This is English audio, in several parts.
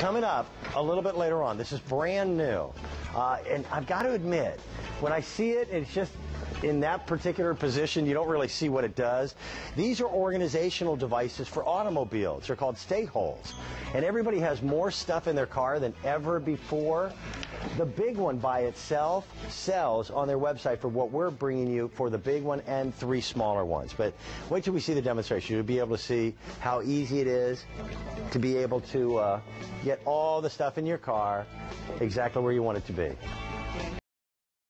coming up a little bit later on, this is brand new. And I've got to admit, when I see it, it's just in that particular position, you don't really see what it does. These are organizational devices for automobiles. They're called Stayholds. And everybody has more stuff in their car than ever before. The big one by itself sells on their website for what we're bringing you for the big one and 3 smaller ones. But wait till we see the demonstration. You'll be able to see how easy it is to be able to get all the stuff in your car exactly where you want it to be.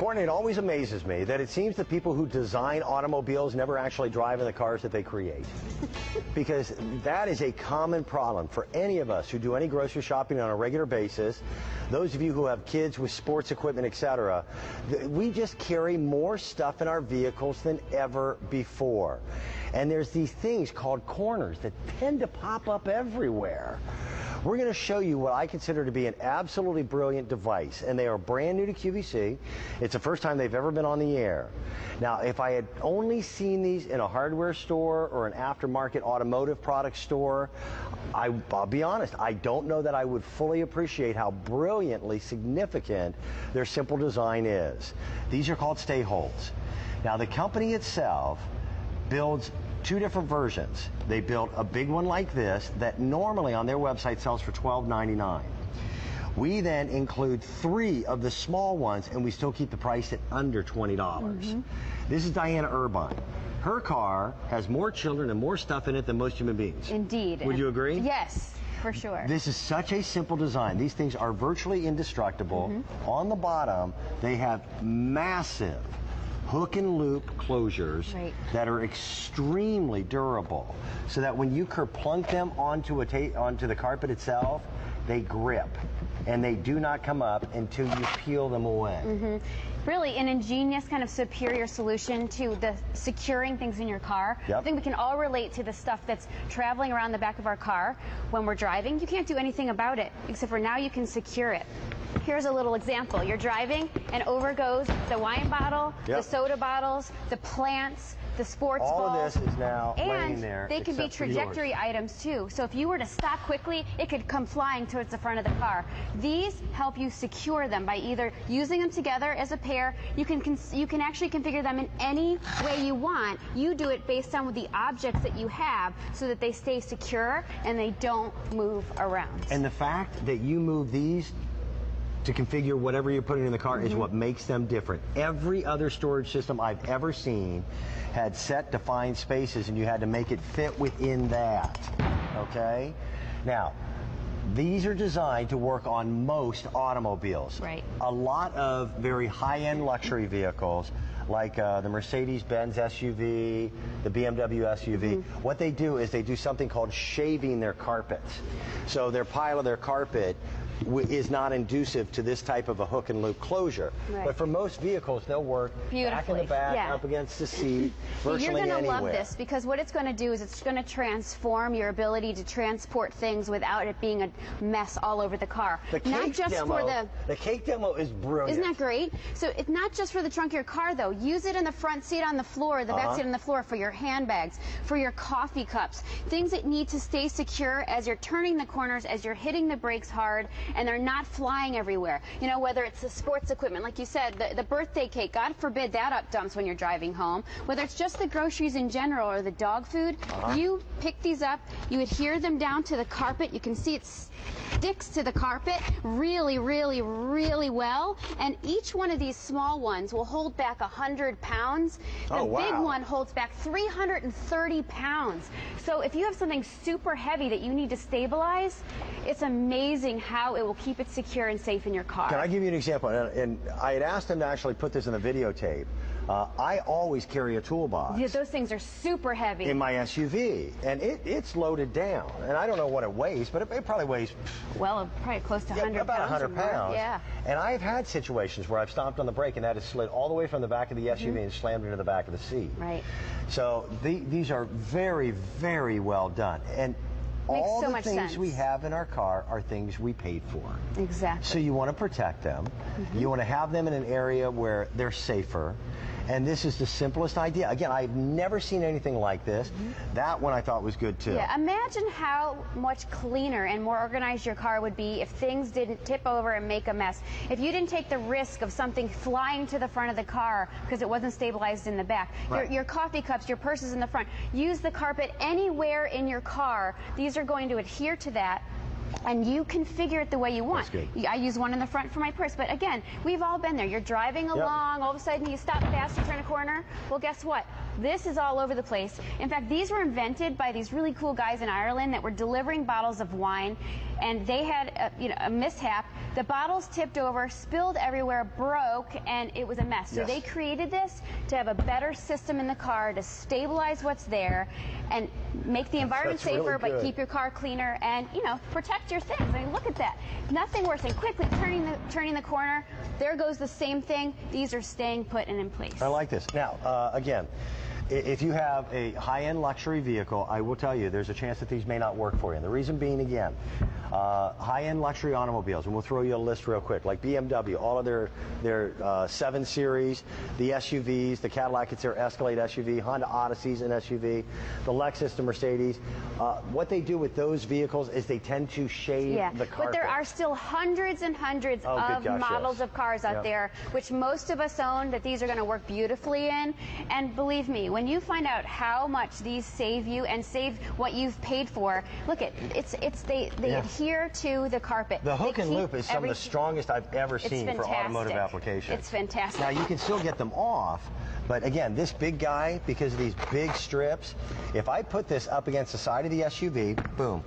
Courtney, it always amazes me that it seems that people who design automobiles never actually drive in the cars that they create. Because that is a common problem for any of us who do any grocery shopping on a regular basis. Those of you who have kids with sports equipment, etc. We just carry more stuff in our vehicles than ever before. And there's these things called corners that tend to pop up everywhere. We're going to show you what I consider to be an absolutely brilliant device, and they are brand new to QVC. It's the first time they've ever been on the air. Now, if I had only seen these in a hardware store or an aftermarket automotive product store, I'll be honest, I don't know that I would fully appreciate how brilliantly significant their simple design is. These are called Stayholds. Now, the company itself builds 2 different versions. They built a big one like this that normally on their website sells for $12.99. We then include 3 of the small ones, and we still keep the price at under $20. This is Diana Irvine. Her car has more children and more stuff in it than most human beings. Indeed. Would you agree? Yes, for sure. This is such a simple design. These things are virtually indestructible. On the bottom, they have massive hook and loop closures that are extremely durable, so that when you kerplunk them onto the carpet itself, they grip and they do not come up until you peel them away. Really an ingenious kind of superior solution to the securing things in your car. I think we can all relate to the stuff that's traveling around the back of our car when we're driving. You can't do anything about it, except for now you can secure it. Here's a little example. You're driving and over goes the wine bottle, the soda bottles, the plants, the sports balls. All of this is now laying there. And they can be trajectory items too. So if you were to stop quickly, it could come flying towards the front of the car. These help you secure them by either using them together as a pair. You can actually configure them in any way you want. You do it based on the objects that you have so that they stay secure and they don't move around. And the fact that you move these to configure whatever you're putting in the car is what makes them different. Every other storage system I've ever seen had set defined spaces and you had to make it fit within that, okay? Now, these are designed to work on most automobiles. A lot of very high-end luxury vehicles, like the Mercedes-Benz SUV, the BMW SUV, what they do is they do something called shaving their carpets. So their pile of their carpet is not inducive to this type of a hook and loop closure. But for most vehicles, they'll work back in the back, up against the seat, virtually anywhere. You're going to love this because what it's going to do is it's going to transform your ability to transport things without it being a mess all over the car. The cake demo is brilliant. Isn't that great? So it's not just for the trunk of your car, though. Use it in the front seat on the floor, the back seat on the floor, for your handbags, for your coffee cups, things that need to stay secure as you're turning the corners, as you're hitting the brakes hard, and they're not flying everywhere. You know, whether it's the sports equipment, like you said, the birthday cake, God forbid that up dumps when you're driving home. Whether it's just the groceries in general or the dog food, you pick these up, you adhere them down to the carpet. You can see it sticks to the carpet really, really, really well. And each one of these small ones will hold back 100 pounds. The big one holds back 330 pounds. So if you have something super heavy that you need to stabilize, it's amazing how it will keep it secure and safe in your car. Can I give you an example? And I had asked them to actually put this in the videotape. I always carry a toolbox. Yeah, those things are super heavy. In my SUV. And it's loaded down. And I don't know what it weighs, but it probably weighs... Well, probably close to 100 pounds. About 100 pounds. Yeah. And I've had situations where I've stomped on the brake and that has slid all the way from the back of the SUV and slammed into the back of the seat. So these are very, very well done. And all the things we have in our car are things we paid for. Exactly. So you want to protect them. You want to have them in an area where they're safer. And this is the simplest idea. Again, I've never seen anything like this. That one I thought was good too. Yeah, imagine how much cleaner and more organized your car would be if things didn't tip over and make a mess. If you didn't take the risk of something flying to the front of the car because it wasn't stabilized in the back. Right. Your coffee cups, your purses in the front. Use the carpet anywhere in your car. These are going to adhere to that. And you configure it the way you want. That's good. I use one in the front for my purse. But again, we've all been there. You're driving along, all of a sudden you stop fast, you turn a corner. Well, guess what? This is all over the place. In fact, these were invented by these really cool guys in Ireland that were delivering bottles of wine, and they had a mishap. The bottles tipped over, spilled everywhere, broke, and it was a mess. So they created this to have a better system in the car to stabilize what's there and make the environment safer, really but keep your car cleaner and, protect your things. I mean, look at that. Nothing worse than quickly turning the corner. There goes the same thing. These are staying put and in place. I like this. Now, again, if you have a high-end luxury vehicle, I will tell you there's a chance that these may not work for you. And the reason being, again, high-end luxury automobiles, and we'll throw you a list real quick, like BMW, all of their 7 Series, the SUVs, the Cadillac, it's their Escalade SUV, Honda Odyssey's an SUV, the Lexus, the Mercedes. What they do with those vehicles is they tend to shade the carpet. But there are still hundreds and hundreds of models of cars out there, which most of us own, that these are going to work beautifully in. And believe me, when you find out how much these save you and save what you've paid for, look at they adhere to the carpet. The hook and loop is some of the strongest I've ever seen for automotive applications. It's fantastic. Now you can still get them off, but again, this big guy, because of these big strips, if I put this up against the side of the SUV, boom,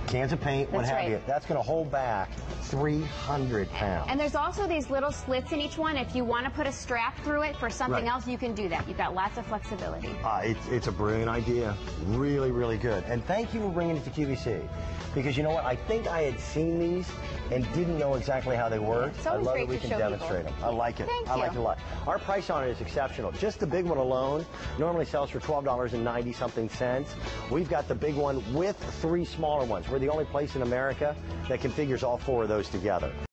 cans of paint, what have you, that's going to hold back 300 pounds. And there's also these little slits in each one. If you want to put a strap through it for something else, you can do that. You've got lots of flexibility. It's a brilliant idea. Really, really good. And thank you for bringing it to QVC. Because you know what? I think I had seen these and didn't know exactly how they worked. I love that we can demonstrate them. I like it. I like it a lot. Our price on it is exceptional. Just the big one alone normally sells for $12.90-something cents. We've got the big one with 3 smaller ones. We're the only place in America that configures all 4 of those together.